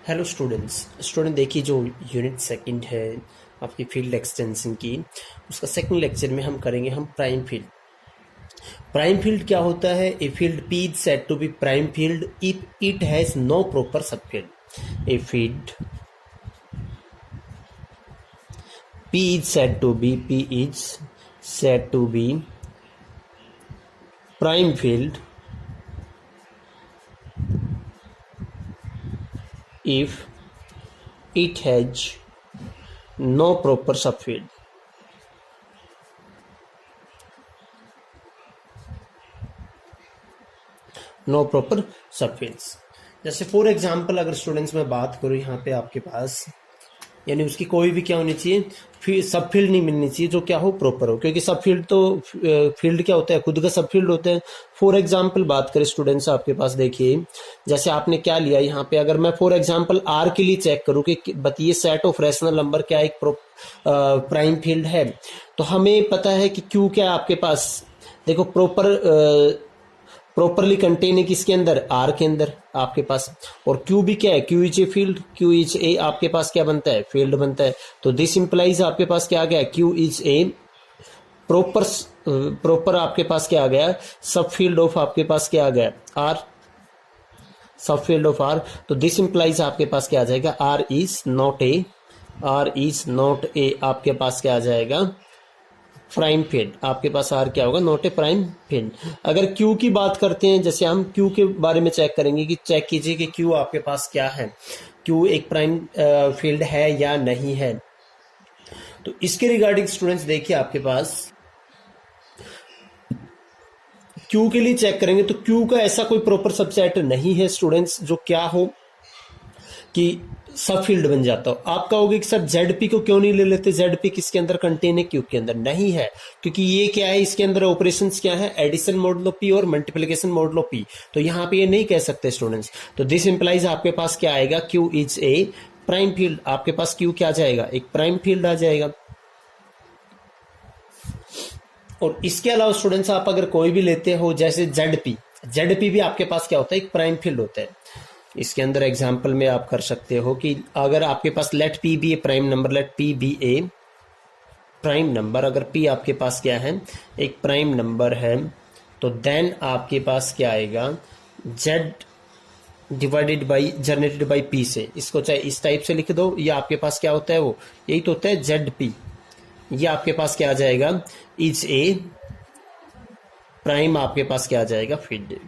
Hello student देखिए जो unit second है आपकी फील्ड एक्सटेंशन की, उसका सेकंड लेक्चर में हम करेंगे हम प्राइम फील्ड। प्राइम फील्ड क्या होता है? A field P is said to be prime field if it has no proper subfield. A field P is said to be prime field if it has no proper subfield. No proper subfields. जैसे for example अगर students में बात करूँ यहाँ पे आपके पास, यानी उसकी कोई भी क्या होनी चाहिए, सब फील्ड नहीं मिलनी चाहिए जो क्या हो प्रॉपर हो, क्योंकि सब फील्ड तो फील्ड क्या होता है, खुद का सब फील्ड होता है। फॉर एग्जांपल बात करें स्टूडेंट्स, आपके पास देखिए जैसे आपने क्या लिया यहाँ पे, अगर मैं फॉर एग्जांपल आर के लिए चेक करूँ कि बताइए सेट ऑफ रैशनल नंबर क्या एक प्राइम फील्ड है, तो हमें पता है कि क्यू क्या है आपके पास। देखो प्रॉपरली कंटेन है किसके अंदर, आर के अंदर आपके पास। और क्यू भी क्या है, Q is a field, Q is a आपके पास क्या बनता है, फील्ड बनता है। तो दिस इंप्लाइज आपके पास क्या आ गया, क्यू इज ए प्रॉपर आपके पास क्या आ गया, सब फील्ड ऑफ आपके पास क्या आ गया, आर, सब फील्ड ऑफ आर। तो दिस इंप्लाइज आपके पास क्या आ जाएगा, आर इज नॉट ए आपके पास क्या आ जाएगा, प्राइम फील्ड। आपके पास आर क्या होगा, नॉट ए प्राइम फील्ड। अगर क्यू की बात करते हैं, जैसे हम क्यू के बारे में चेक करेंगे कि चेक कीजिए कि क्यू आपके पास क्या है, क्यू एक प्राइम फील्ड है या नहीं है। तो इसके रिगार्डिंग स्टूडेंट्स देखिए आपके पास क्यू के लिए चेक करेंगे तो क्यू का ऐसा कोई प्रॉपर सबसेट नहीं है स्टूडेंट्स जो क्या हो कि सब फील्ड बन जाता हो। आप कहोगे कि सर जेड को क्यों नहीं ले लेते, जेड किसके अंदर कंटेन है, क्यू के अंदर नहीं है, क्योंकि ये क्या है, इसके अंदर ऑपरेशंस क्या है, एडिशन मॉडुलो पी और मल्टीप्लिकेशन मॉडुलो पी। तो यहाँ पे ये नहीं कह सकते स्टूडेंट्स। तो दिस इंप्लाइज आपके पास क्या आएगा, Q is a prime field. आपके पास क्यू क्या आ जाएगा, एक प्राइम फील्ड आ जाएगा। और इसके अलावा स्टूडेंट्स आप अगर कोई भी लेते हो जैसे जेड पी भी आपके पास क्या होता है, एक प्राइम फील्ड होता है। इसके अंदर एग्जाम्पल में आप कर सकते हो कि अगर आपके पास let P be a prime number, let P be a prime number, अगर पी आपके पास क्या है, एक प्राइम नंबर है, तो देन आपके पास क्या आएगा, Z divided by generated by P से। इसको चाहे इस टाइप से लिख दो, या आपके पास क्या होता है, वो यही तो होता है जेड पी। ये आपके पास क्या आ जाएगा, इज ए प्राइम आपके पास क्या आ जाएगा, फील्ड।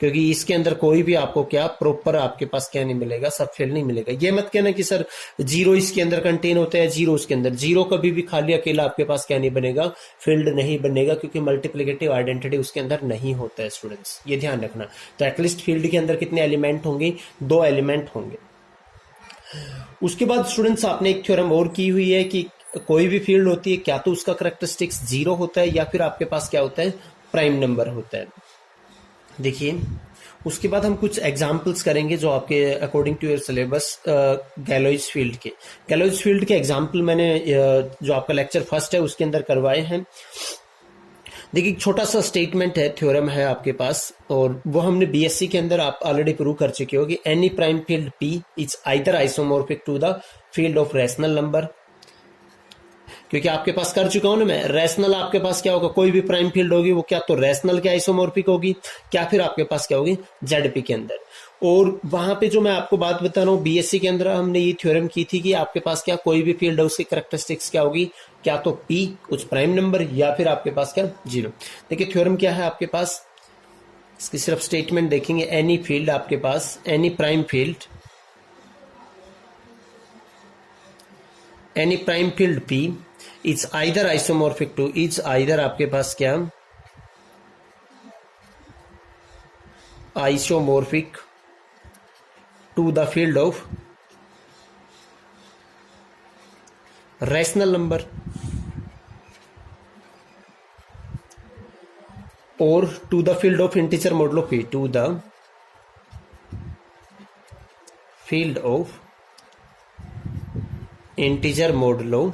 क्योंकि इसके अंदर कोई भी आपको क्या प्रॉपर आपके पास क्या नहीं मिलेगा, सब फील्ड नहीं मिलेगा। ये मत कहना कि सर जीरो इसके अंदर कंटेन होता है, जीरो इसके अंदर, जीरो कभी भी खाली अकेला आपके पास क्या नहीं बनेगा, फील्ड नहीं बनेगा, क्योंकि मल्टीप्लिकेटिव आइडेंटिटी उसके अंदर नहीं होता है स्टूडेंट्स, ये ध्यान रखना। तो एटलीस्ट फील्ड के अंदर कितने एलिमेंट होंगे, 2 एलिमेंट होंगे। उसके बाद स्टूडेंट्स आपने एक थ्योरम और की हुई है कि कोई भी फील्ड होती है क्या तो उसका करेक्टरिस्टिक्स जीरो होता है या फिर आपके पास क्या होता है, प्राइम नंबर होता है। देखिए उसके बाद हम कुछ एग्जाम्पल्स करेंगे जो आपके according to your syllabus Galois field के एग्जाम्पल मैंने जो आपका लेक्चर फर्स्ट है उसके अंदर करवाए हैं। देखिए छोटा सा स्टेटमेंट है, थ्योरम है आपके पास, और वो हमने बीएससी के अंदर आप ऑलरेडी प्रूव कर चुके हो कि any prime field P is either isomorphic to the field of rational number. क्योंकि आपके पास कर चुका हूं ना मैं, रैशनल आपके पास क्या होगा, कोई भी प्राइम फील्ड होगी वो क्या तो रैशनल के आइसोमॉर्फिक होगी, क्या फिर आपके पास क्या होगी, जेडपी के अंदर। और वहां पे जो मैं आपको बात बता रहा हूँ, बीएससी के अंदर हमने ये थ्योरम की थी कि आपके पास क्या कोई भी फील्ड है उसकी कैरेक्टरिस्टिक्स क्या होगी, क्या तो पी कुछ प्राइम नंबर या फिर आपके पास क्या जीरो। देखिए थ्योरम क्या है आपके पास, इसकी सिर्फ स्टेटमेंट देखेंगे। एनी फील्ड आपके पास, any prime field P is either isomorphic to, is either आपके पास क्या isomorphic to the field of rational number और to the field of integer modulo P, to the field of integer modulo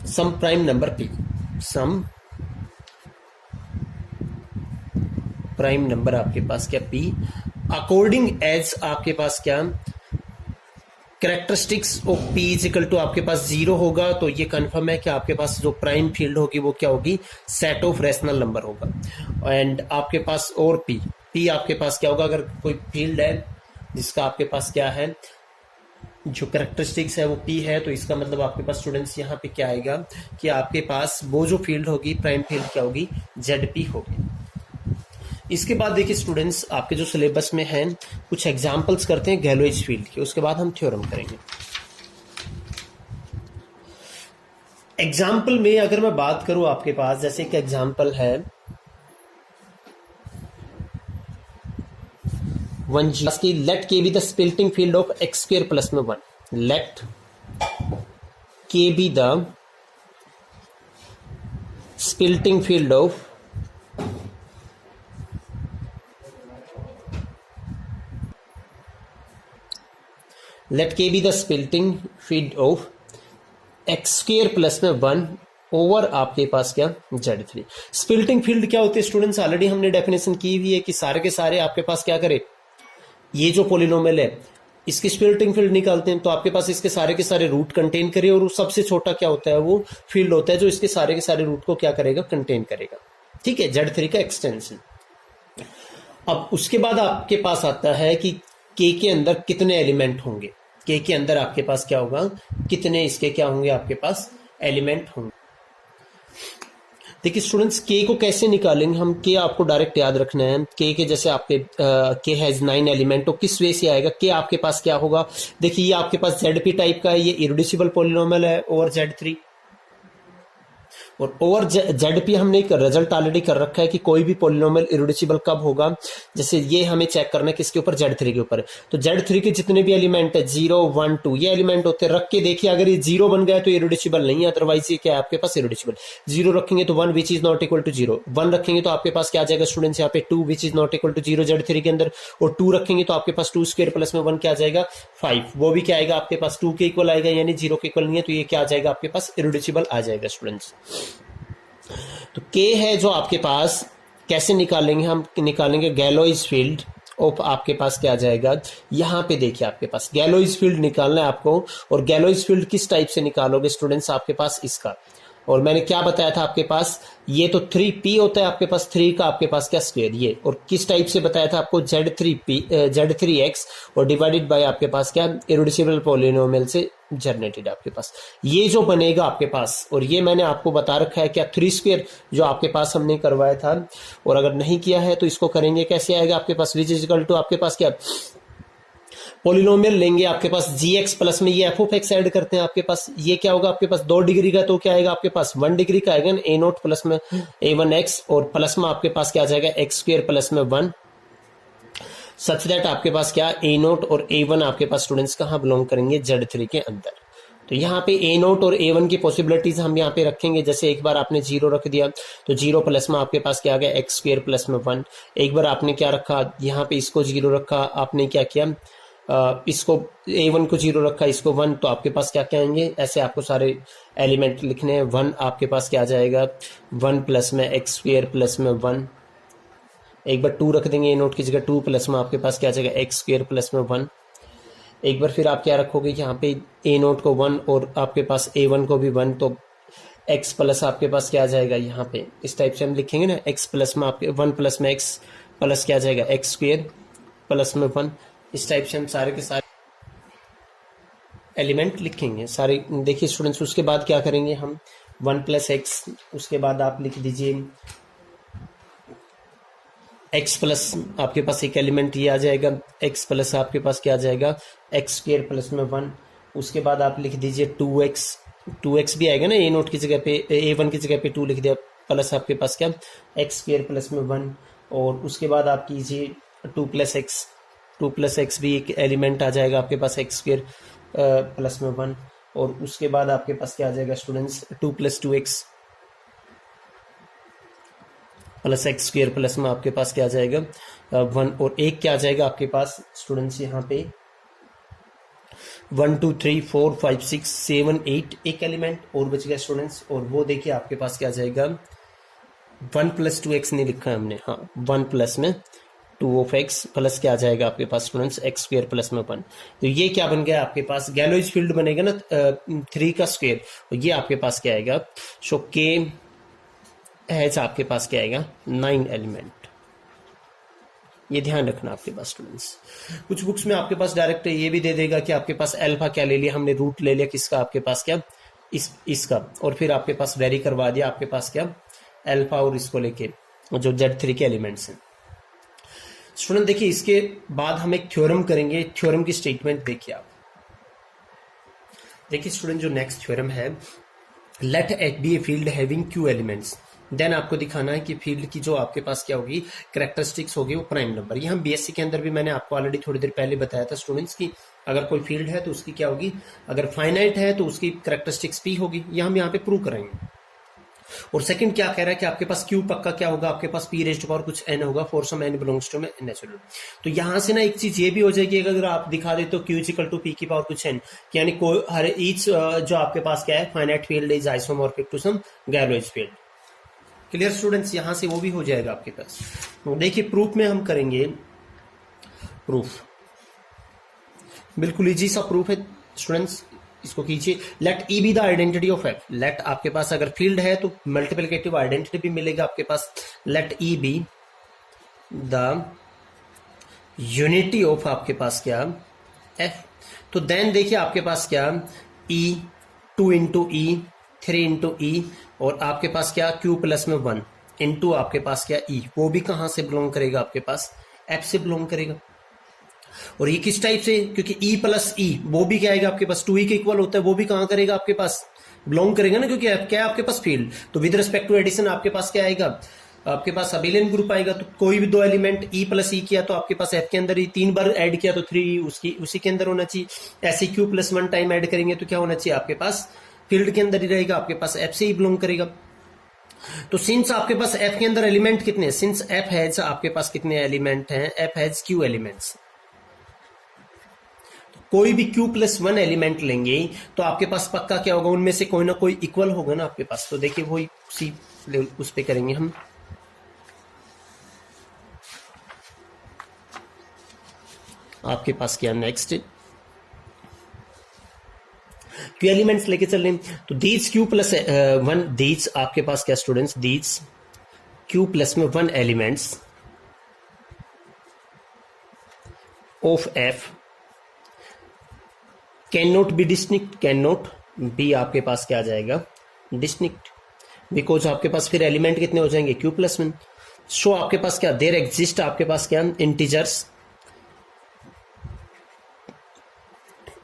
some prime number p, some prime number आपके पास क्या P according as आपके पास क्या characteristics of P is equal to आपके पास 0 होगा, तो ये कंफर्म है कि आपके पास जो प्राइम फील्ड होगी वो क्या होगी, सेट ऑफ रैशनल नंबर होगा। एंड आपके पास और पी आपके पास क्या होगा, अगर कोई फील्ड है जिसका आपके पास क्या है जो कैरेक्टरिस्टिक्स है वो पी है, तो इसका मतलब आपके पास स्टूडेंट्स यहाँ पे क्या आएगा कि आपके पास वो जो फील्ड होगी प्राइम फील्ड क्या होगी, जेड पी होगी। इसके बाद देखिए स्टूडेंट्स आपके जो सिलेबस में हैं कुछ एग्जांपल्स करते हैं गैलोइज फील्ड के, उसके बाद हम थ्योरम करेंगे। एग्जाम्पल में अगर मैं बात करूं आपके पास, जैसे एक एग्जाम्पल है 1G की let K be the splitting field of X square plus में 1, let K be the splitting field of let K be the splitting field of X square plus में 1 ओवर आपके पास क्या Z3। स्प्लिटिंग फील्ड क्या होती है students, already हमने definition की हुई है कि सारे के सारे आपके पास क्या करे, ये जो पॉलिनोमियल है इसकी स्प्लिटिंग फील्ड निकालते हैं तो आपके पास इसके सारे के सारे रूट कंटेन करे, और सबसे छोटा क्या होता है वो फील्ड होता है जो इसके सारे के सारे रूट को क्या करेगा, कंटेन करेगा। ठीक है, Z3 का एक्सटेंशन। अब उसके बाद आपके पास आता है कि के के अंदर कितने एलिमेंट होंगे, के के अंदर आपके पास क्या होगा, कितने इसके क्या होंगे आपके पास एलिमेंट होंगे। देखिए स्टूडेंट्स के को कैसे निकालेंगे हम, के आपको डायरेक्ट याद रखना है, के जैसे आपके के हैज 9 एलिमेंट, तो किस वे से आएगा, के आपके पास क्या होगा, देखिए ये आपके पास ZP टाइप का है, ये इररेड्यूसिबल पॉलिनोमियल है ओवर Z3, और ओवर ZP हमने एक रिजल्ट ऑलरेडी कर रखा है कि कोई भी पॉलिनोमियल इररेड्यूसिबल कब होगा, जैसे ये हमें चेक करना है किसके ऊपर, Z3 के ऊपर। तो Z3 के जितने भी एलिमेंट है 0 1 2 ये एलिमेंट होते हैं, रख के देखिए अगर ये 0 बन गया तो इररेड्यूसिबल नहीं है, अदरवाइज ये क्या है आपके पास इररेड्यूसिबल। 0 रखेंगे तो 1 which is not equal to 0, 1 रखेंगे तो आपके पास क्या आ जाएगा स्टूडेंट्स यहाँ पे 2 which is not equal to 0 Z3 के अंदर, और 2 रखेंगे तो आपके पास 2 स्क्वायर प्लस में 1 क्या आ जाएगा 5, वो भी क्या आएगा आपके पास 2 के इक्वल आएगा, यानी 0 के इक्वल नहीं है, तो ये क्या आ जाएगा आपके पास इररेड्यूसिबल आ जाएगा स्टूडेंट्स। तो के है जो आपके पास कैसे निकालेंगे, हम निकालेंगे गैलोइज फील्ड ऑफ आपके पास क्या आ जाएगा, यहां पे देखिए आपके पास गैलोइज फील्ड निकालना है आपको, और गैलोइज फील्ड किस टाइप से निकालोगे स्टूडेंट्स, आपके पास इसका, और मैंने क्या बताया था आपके पास, ये तो 3p होता है आपके पास, 3 का आपके पास क्या स्क्वायर, ये, और किस टाइप से बताया था आपको, Z3x और डिवाइडेड बाय आपके पास क्या इररेड्यूसिबल पॉलिनोमियल से जनरेटेड आपके पास, ये जो बनेगा आपके पास, और ये मैंने आपको बता रखा है क्या 3 स्क्वायर जो आपके पास हमने करवाया था, और अगर नहीं किया है तो इसको करेंगे कैसे आएगा आपके पास, विच इज इक्वल टू आपके पास क्या पॉलिनोमियल लेंगे आपके पास gx प्लस में ये f(x) ऐड करते हैं आपके पास, ये क्या होगा आपके पास 2 डिग्री का, तो क्या आएगा आपके पास 1 डिग्री का आएगा a0 प्लस में a1x, और प्लस में आपके पास क्या आ जाएगा x स्क्वायर प्लस में 1, सच दैट आपके पास क्या a0 और a1 आपके पास स्टूडेंट्स कहाँ बिलोंग करेंगे, Z3 के अंदर। तो यहाँ पे a0 और a1 की पॉसिबिलिटीज हम यहाँ पे रखेंगे, जैसे एक बार आपने 0 रख दिया तो 0 प्लस में आपके पास क्या आ गया x स्क्वायर प्लस में 1, एक बार आपने क्या रखा यहाँ पे इसको 0 रखा, आपने क्या किया इसको a1 को 0 रखा, इसको 1, तो आपके पास क्या क्या आएंगे, ऐसे आपको सारे एलिमेंट लिखने हैं। 1 आपके पास क्या आ जाएगा 1 प्लस में x स्क्वायर प्लस में 1, एक बार 2 रख देंगे a0 की जगह, 2 प्लस में आपके पास क्या आ जाएगा x स्क्वायर प्लस में 1, एक बार फिर आप क्या रखोगे यहाँ पे a0 को 1 और आपके पास a1 को भी 1, तो x प्लस आपके पास क्या आ जाएगा यहाँ पे, इस टाइप से हम लिखेंगे ना, x प्लस में आपके 1 प्लस में x प्लस क्या आ जाएगा x स्क्वायर प्लस में 1, इस टाइप से हम सारे के सारे एलिमेंट लिखेंगे सारे। देखिए स्टूडेंट्स उसके बाद क्या करेंगे हम 1 प्लस एक्स, उसके बाद आप लिख दीजिए x प्लस आपके पास एक एलिमेंट ये आ जाएगा, x प्लस आपके पास क्या आ जाएगा x स्क्वायर प्लस में 1, उसके बाद आप लिख दीजिए 2x भी आएगा ना, a0 की जगह पे a1 की जगह पे 2 लिख दिया, प्लस आपके पास क्या x स्क्वायर प्लस में 1, और उसके बाद आप कीजिए 2 प्लस एक्स भी एक एलिमेंट आ जाएगा आपके पास x स्क्वायर प्लस में 1, और उसके बाद आपके पास क्या आ जाएगा students 2 plus 2x plus x square plus में आपके पास क्या आ जाएगा 1, और एक क्या आ जाएगा आपके पास स्टूडेंट्स यहाँ पे 1 2 3 4 5 6 7 8 एक एलिमेंट और बच गया स्टूडेंट्स, और वो देखिए आपके पास क्या आ जाएगा 1+2x नहीं लिखा है हमने, हाँ 1 प्लस में 2 प्लस क्या आ जाएगा आपके पास स्टूडेंट्स x² प्लस में 1। तो ये क्या बन गया आपके पास, गैलोइज फील्ड बनेगा ना 3 का स्क्वायर, और ये आपके पास क्या आएगा, सो k हैज आपके पास क्या आएगा 9 एलिमेंट। ये ध्यान रखना आपके पास स्टूडेंट्स। कुछ बुक्स में आपके पास डायरेक्ट ये भी दे देगा कि आपके पास अल्फा क्या ले लिया, हमने रूट ले लिया किसका, आपके पास क्या इसका, और फिर आपके पास वेरी करवा दिया आपके पास क्या अल्फा और इसको लेके जो Z3 के एलिमेंट्स हैं। स्टूडेंट देखिए इसके बाद हम एक थ्योरम करेंगे, थ्योरम की स्टेटमेंट देखिए आप। देखिए स्टूडेंट जो नेक्स्ट थ्योरम है, let H be a field having Q elements, then आपको दिखाना है कि फील्ड की जो आपके पास क्या होगी कैरेक्टरिस्टिक्स होगी वो प्राइम नंबर। ये हम बीएससी के अंदर भी मैंने आपको ऑलरेडी थोड़ी देर पहले बताया था स्टूडेंट्स की, अगर कोई फील्ड है तो उसकी क्या होगी, अगर फाइनाइट है तो उसकी कैरेक्टरिस्टिक्स पी होगी, ये हम यहाँ पे प्रूव करेंगे। और सेकंड क्या कह रहा है कि आपके पास क्यू पक्का क्या होगा, आपके पास पी रेज्ड पावर कुछ एन होगा, for some N belongs to natural. तो यहां से ना एक चीज ये भी हो जाएगी, अगर आप दिखा दे तो क्यू इक्वल टू पी की पावर कुछ एन, यानी कोई हर ईच जो आपके पास क्या है finite field is isomorphic to some Galois field. Clear students, यहां से वो भी हो जाएगा आपके पास। तो देखिए प्रूफ में हम करेंगे, प्रूफ बिल्कुल इजी सा प्रूफ है स्टूडेंट्स, इसको कीजिए। Let E be the identity of F, let आपके पास अगर फील्ड है तो मल्टीप्लिकेटिव आइडेंटिटी भी मिलेगा आपके पास, let E be the unity of आपके पास क्या एफ। तो देन देखिए आपके पास क्या ई 2 इंटू ई 3 इंटू ई, और आपके पास क्या Q प्लस में 1 इंटू आपके पास क्या E, वो भी कहां से बिलोंग करेगा आपके पास F से बिलोंग करेगा। और ये किस टाइप से, क्योंकि E प्लस E वो भी क्या आएगा आपके पास 2E के इक्वल होता है, वो भी कहां करेगा आपके पास बिलोंग करेगा ना, क्योंकि F क्या है आपके पास फील्ड। तो विद रिस्पेक्ट टू एडिशन आपके पास क्या आएगा, आपके पास अबेलियन ग्रुप आएगा। तो कोई भी दो एलिमेंट E प्लस E किया तो आपके पास F के अंदर ही 3 बार ऐड किया तो 3 उसी के अंदर होना चाहिए। ऐसे Q प्लस 1 टाइम ऐड करेंगे तो क्या होना चाहिए आपके पास फील्ड के अंदर ही रहेगा, आपके पास F से ही बिलोंग करेगा। तो सिंस आपके पास F के अंदर एलिमेंट कितने, सिंस F हैज आपके पास कितने एलिमेंट हैं, F हैज Q एलिमेंट्स। तो कोई भी Q प्लस 1 एलिमेंट लेंगे तो आपके पास पक्का क्या होगा, उनमें से कोई ना कोई इक्वल होगा ना आपके पास। तो देखिए वही उसी उस पे करेंगे हम। आपके पास क्या नेक्स्ट क्यू एलिमेंट्स लेके चल रहे हैं, तो दीज Q प्लस 1, दीज आपके पास क्या स्टूडेंट्स, दीज Q प्लस में 1 elements of F can not be distinct, can not be आपके पास क्या आ जाएगा डिस्टिंक्ट, बिकॉज आपके पास फिर एलिमेंट कितने हो जाएंगे Q प्लस 1। सो आपके पास क्या देयर एग्जिस्ट आपके पास क्या इंटीजर्स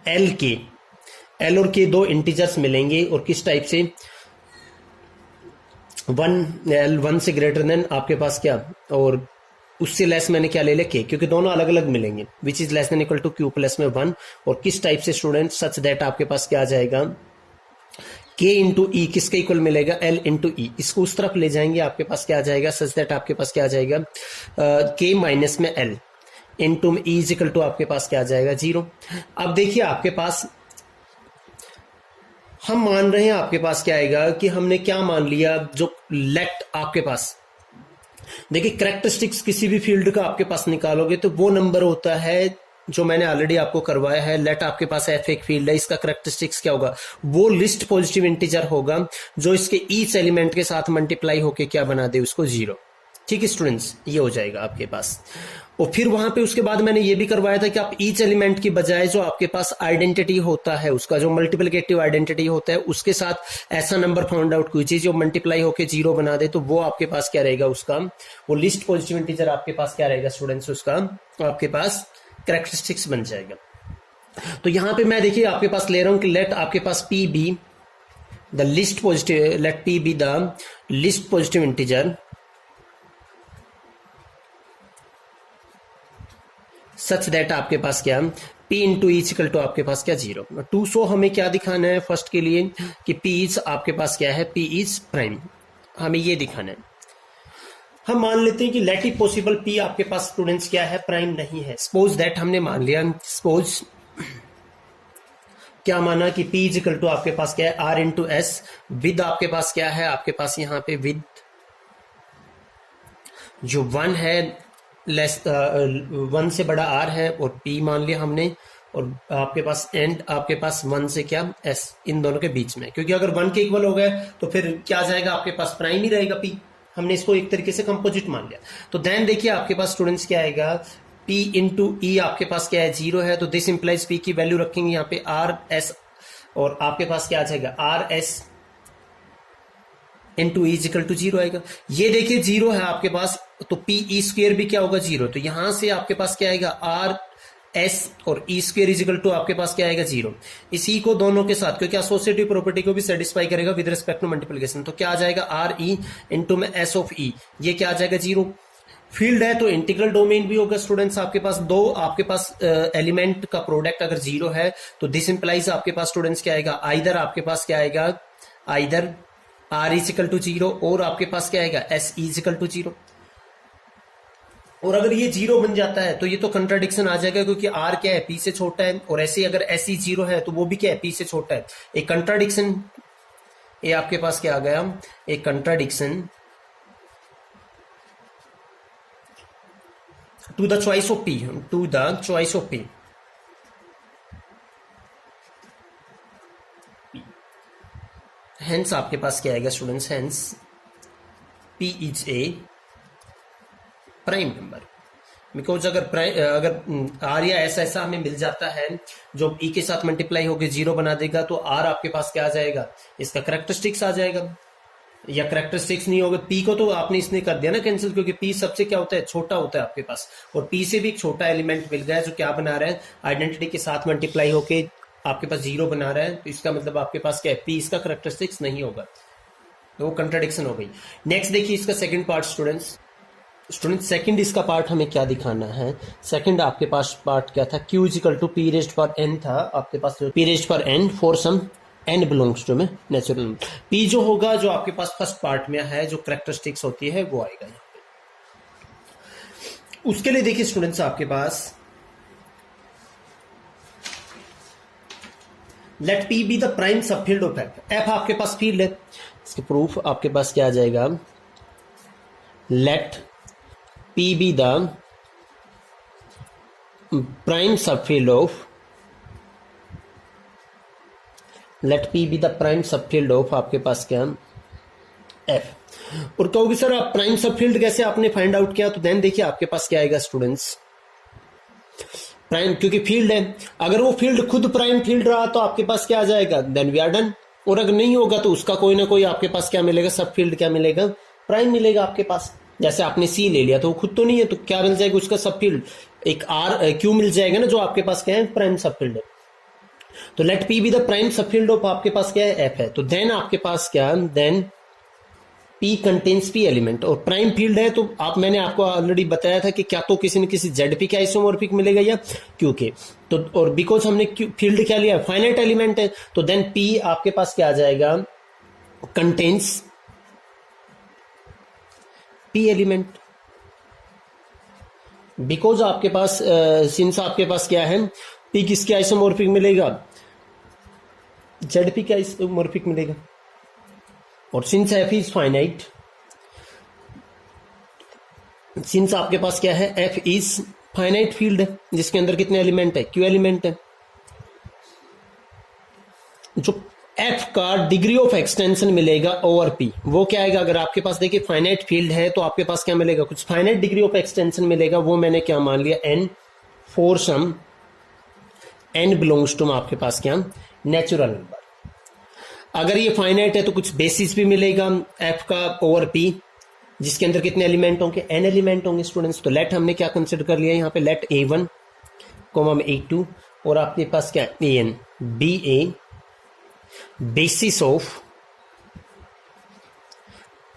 L के, L और के दो इंटीजर्स मिलेंगे, और किस टाइप से 1 से ग्रेटर देन आपके पास क्या, और उससे लेस मैंने क्या ले लिया K, क्योंकि दोनों अलग अलग मिलेंगे, which is less than equal to Q plus में 1। और किस टाइप से स्टूडेंट, सच दैट आपके पास क्या आ जाएगा K इंटू ई किसके इक्वल मिलेगा L इंटू ई, इसको उस तरफ ले जाएंगे आपके पास क्या आ जाएगा, सच दैट आपके पास क्या आ जाएगा K माइनस में L इंटू में E इज इक्वल टू आपके पास क्या आ जाएगा 0। अब देखिए आपके पास हम मान रहे हैं आपके पास क्या आएगा कि हमने क्या मान लिया, जो लेट आपके पास देखिए कैरेक्टरिस्टिक्स किसी भी फील्ड का आपके पास निकालोगे तो वो नंबर होता है जो मैंने ऑलरेडी आपको करवाया है। लेट आपके पास F एक फील्ड है, इसका कैरेक्टरिस्टिक्स क्या होगा, वो लिस्ट पॉजिटिव इंटीजर होगा जो इसके ईच एलिमेंट के साथ मल्टीप्लाई होके क्या बना दे उसको 0। ठीक है स्टूडेंट्स, ये हो जाएगा आपके पास। और फिर वहां पे उसके बाद मैंने ये भी करवाया था कि आप ईच एलिमेंट की बजाय जो आपके पास आइडेंटिटी होता है, उसका जो मल्टीप्लिकेटिव आइडेंटिटी होता है, उसके साथ ऐसा नंबर फाउंड आउट कीजिए जो मल्टीप्लाई होके 0 बना दे, तो वो आपके पास क्या रहेगा, उसका वो लिस्ट पॉजिटिव इंटीजर आपके पास क्या रहेगा स्टूडेंट्स, उसका आपके पास कैरेक्टरिस्टिक्स बन जाएगा। तो यहां पे मैं देखिए आपके पास ले रहा हूं कि लेट आपके पास P be the least positive, let P be the least positive integer such that आपके पास क्या P into each equal to आपके पास क्या 0। 2 सो हमें क्या दिखाना है फर्स्ट के लिए कि P इज आपके पास क्या है, P इज प्राइम, हमें ये दिखाना है। हम मान लेते हैं कि लेट इट पॉसिबल P आपके पास स्टूडेंट्स क्या है, प्राइम नहीं है। सपोज दैट हमने मान लिया, सपोज क्या माना कि P इज इक्वल टू आपके पास क्या है R इंटू एस, विद आपके पास क्या है, आपके पास यहाँ पे विद जो 1 है लेस 1 से बड़ा r है और p मान लिया हमने, और आपके पास एंड आपके पास 1 से क्या s, इन दोनों के बीच में, क्योंकि अगर 1 के इक्वल हो गए तो फिर क्या आ जाएगा आपके पास, प्राइम ही रहेगा p। हमने इसको एक तरीके से कंपोजिट मान लिया। तो देन देखिए आपके पास स्टूडेंट्स क्या आएगा, p इंटू ई आपके पास क्या है 0 है, तो दिस इंप्लाइज p की वैल्यू रखेंगे यहाँ पे r s, और आपके पास क्या आ जाएगा r s into E equal to 0 आएगा। ये देखिए 0 है आपके पास, तो पी ई स्क्वेयर भी क्या होगा 0, तो यहां से आपके पास क्या आएगा आर एस और ई स्क्वेयर इजिकल टू आपके पास क्या आएगा 0। इसी को दोनों के साथ, क्योंकि एसोसिएटिव प्रॉपर्टी को भी सेटिस्फाई करेगा विद रिस्पेक्ट टू मल्टीप्लिकेशन, तो क्या आ जाएगा आर ई इंटू में एस ऑफ ई, ये क्या आ जाएगा 0। फील्ड है तो इंटीग्रल डोमेन भी होगा स्टूडेंट्स आपके पास, दो आपके पास एलिमेंट का प्रोडक्ट अगर 0 है तो दिस इंप्लाइज आपके पास स्टूडेंट्स क्या आएगा, आइदर आपके पास क्या आएगा, आइदर आर इजिकल टू 0 और आपके पास क्या आएगा एस इजिकल टू 0। और अगर ये 0 बन जाता है तो ये तो कंट्राडिक्शन आ जाएगा, क्योंकि आर क्या है पी से छोटा है, और ऐसे अगर एस ई 0 है तो वो भी क्या है पी से छोटा है। एक कंट्राडिक्शन, ये आपके पास क्या आ गया, एक contradiction to the choice of P, to the choice of P. Hence आपके पास क्या आएगा students, hence p is a prime number, because अगर r या ऐसा हमें मिल जाता है जो e के साथ मल्टीप्लाई होकर 0 बना देगा, तो r आपके पास क्या आ जाएगा, इसका करेक्टरिस्टिक्स आ जाएगा, या करेक्टरिस्टिक्स नहीं होगा, p को तो आपने इसने कर दिया ना कैंसिल, क्योंकि p सबसे क्या होता है छोटा होता है आपके पास, और p से भी एक छोटा एलिमेंट मिल गया है जो क्या बना रहा है, आइडेंटिटी के साथ मल्टीप्लाई होके आपके पास 0 बना रहा है, तो इसका मतलब आपके पास क्या है p इसका करेक्टरिस्टिक्स नहीं होगा, तो वो कंट्राडिक्शन हो गई। नेक्स्ट देखिए इसका सेकंड पार्ट स्टूडेंट्स, सेकंड इसका पार्ट हमें क्या दिखाना है, सेकंड आपके पास पार्ट क्या था, q equal to P raised power n था आपके पास, P raised power n for some n belongs to में नेचुरल नंबर, p जो होगा जो आपके पास फर्स्ट पार्ट में है, जो करेक्टरिस्टिक्स होती है वो आएगा यहाँ पे। उसके लिए देखिए स्टूडेंट्स आपके पास let p be the prime subfield of f, f आपके पास फील्ड है, इसके प्रूफ आपके पास क्या आ जाएगा, let p be the prime subfield of, let p be the prime subfield of आपके पास क्या f। और कहोगे सर आप प्राइम सबफील्ड कैसे आपने फाइंड आउट किया, तो देन देखिए आपके पास क्या आएगा स्टूडेंट्स, प्राइम क्योंकि फील्ड है, अगर वो फील्ड खुद प्राइम फील्ड रहा तो आपके पास क्या आ जाएगा, देन वी आर डन, और अगर नहीं होगा तो उसका कोई ना कोई आपके पास क्या मिलेगा, सब फील्ड क्या मिलेगा, प्राइम मिलेगा आपके पास। जैसे आपने सी ले लिया तो वो खुद तो नहीं है, तो क्या मिल जाएगा उसका सब फील्ड, एक आर क्यू मिल जाएगा ना, जो आपके पास क्या है प्राइम सब फील्ड है। तो let P be the prime subfield of आपके पास क्या है एफ है, तो देन आपके पास क्या, then P contains P element, और प्राइम फील्ड है तो आप, मैंने आपको ऑलरेडी बताया था कि क्या तो किसी न किसी ZP का आइसोमॉर्फिक मिलेगा या Q के, तो और बिकॉज हमने फील्ड क्या लिया फाइनाइट एलिमेंट है, तो देन P आपके पास क्या आ जाएगा, कंटेन्स P एलिमेंट, बिकॉज आपके पास सिंस आपके पास क्या है P किसके आइसोमॉर्फिक मिलेगा, ZP का आइसोमॉर्फिक मिलेगा, और since f is finite, since आपके पास क्या है f इज फाइनाइट फील्ड है जिसके अंदर कितने एलिमेंट है, q एलिमेंट है, जो f का डिग्री ऑफ एक्सटेंशन मिलेगा ओवर p वो क्या आएगा, अगर आपके पास देखिए फाइनाइट फील्ड है तो आपके पास क्या मिलेगा, कुछ फाइनाइट डिग्री ऑफ एक्सटेंशन मिलेगा, वो मैंने क्या मान लिया n for some n belongs to आपके पास क्या नेचुरल नंबर। अगर ये फाइनाइट है तो कुछ बेसिस भी मिलेगा f का ओवर p, जिसके अंदर कितने एलिमेंट होंगे, n एलिमेंट होंगे स्टूडेंट्स। तो लेट हमने क्या कंसिडर कर लिया यहाँ पे, लेट a1 कोमा में a2, और आपके पास क्या an be a basis of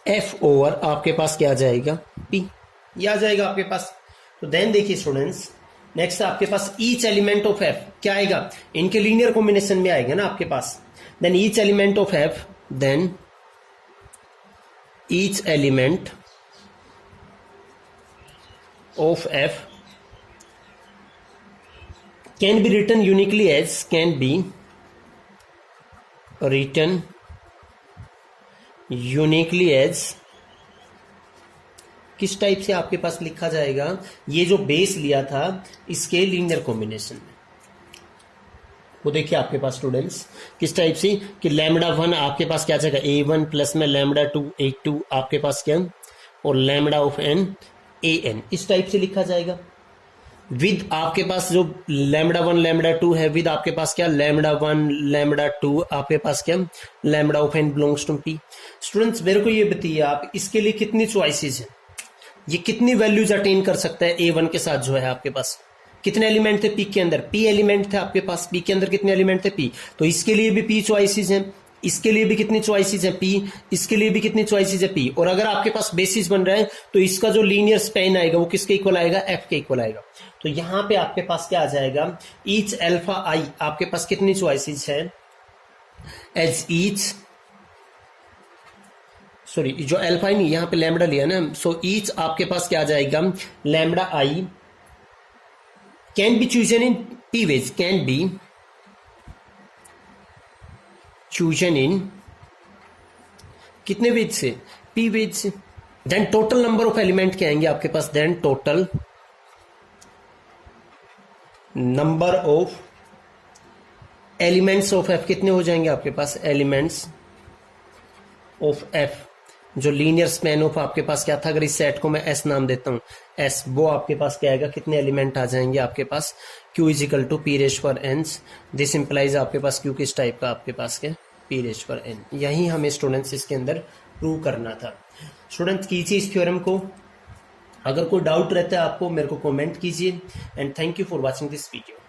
f over आपके पास क्या आ जाएगा p, ये आ जाएगा आपके पास। तो देन देखिए स्टूडेंट्स नेक्स्ट आपके पास ईच एलिमेंट ऑफ f क्या आएगा, इनके लीनियर कॉम्बिनेशन में आएगा ना आपके पास, then each element of f, then each element of f can be written uniquely as, can be written uniquely as किस टाइप से आपके पास लिखा जाएगा, ये जो बेस लिया था इसके लीनियर कॉम्बिनेशन में। वो देखिए आपके पास स्टूडेंट्स किस टाइप से कि लैम्बडा 1 आपके पास क्या जाएगा A1 प्लस में लैम्बडा 2 A2 आपके पास क्या, और लैम्बडा ऑफ n AN, इस टाइप से लिखा जाएगा। विद आपके पास जो लैम्बडा 1 लैम्बडा 2 है, विद आपके पास क्या लैम्बडा 1 लैम्बडा 2 आपके पास क्या lambda of n belongs to P। Students मेरे को ये बताइए आप इसके लिए कितनी चॉइसेस हैं, ये कितनी वैल्यूज अटेन कर सकता है A1 के साथ जो है आपके पास, कितने एलिमेंट थे P के अंदर, P एलिमेंट थे आपके पास, P के अंदर कितने एलिमेंट थे P, तो इसके लिए भी P चॉइसेस हैं, इसके लिए भी कितनी चॉइसेस है P, इसके लिए भी कितनी चॉइसेस है P। और अगर आपके पास बेसिस बन रहा है तो इसका जो लीनियर स्पैन आएगा वो किसके इक्वल आएगा, F के इक्वल आएगा। तो यहां पे आपके पास क्या आ जाएगा, ईच अल्फा I आपके पास कितनी चॉइसेस है, एज ईच सॉरी जो अल्फा नहीं यहां पे लैम्बडा लिया ना, सो ईच आपके पास क्या आ जाएगा lambda I can be chosen in P ways, can be chosen in कितने वेज से, P वेज से। Then total number of element क्या आएंगे आपके पास, then total number of elements of F कितने हो जाएंगे आपके पास, एलिमेंट्स ऑफ F जो लीनियर स्पैन ऑफ आपके पास क्या था, अगर इस सेट को मैं S नाम देता हूं S, वो आपके पास क्या आएगा, कितने एलिमेंट आ जाएंगे आपके पास, Q is equal to P raise पर N। दिस इंप्लाइज आपके पास Q किस टाइप का आपके पास क्या P रेज पर N। यही हमें स्टूडेंट्स इसके अंदर प्रूव करना था। स्टूडेंट्स कीजिए इस थ्योरम को, अगर कोई डाउट रहता है आपको मेरे को कमेंट कीजिए, and thank you for watching this video.